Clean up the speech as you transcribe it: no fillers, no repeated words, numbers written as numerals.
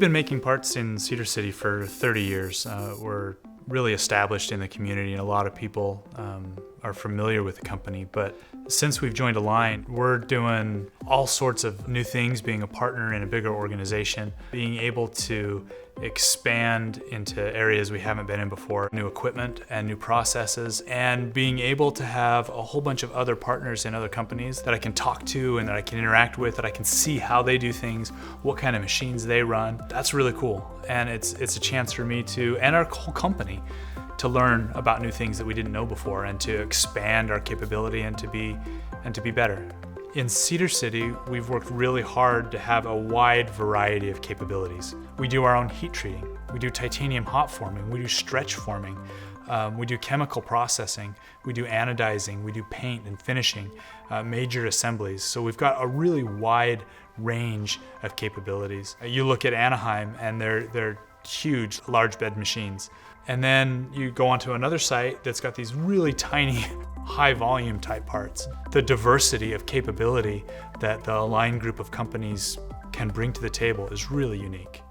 been making parts in Cedar City for 30 years. We're really established in the community, and a lot of people are familiar with the company. But since we've joined Align, we're doing all sorts of new things, being a partner in a bigger organization, being able to expand into areas we haven't been in before, new equipment and new processes, and being able to have a whole bunch of other partners in other companies that I can talk to and that I can interact with, that I can see how they do things, what kind of machines they run. That's really cool. And it's a chance for me to, and our whole company, to learn about new things that we didn't know before and to expand our capability and to be better. In Cedar City, we've worked really hard to have a wide variety of capabilities. We do our own heat treating, we do titanium hot forming, we do stretch forming, we do chemical processing, we do anodizing, we do paint and finishing, major assemblies. So we've got a really wide range of capabilities. You look at Anaheim and they're huge, large bed machines. And then you go onto another site that's got these really tiny, high volume type parts. The diversity of capability that the Align group of companies can bring to the table is really unique.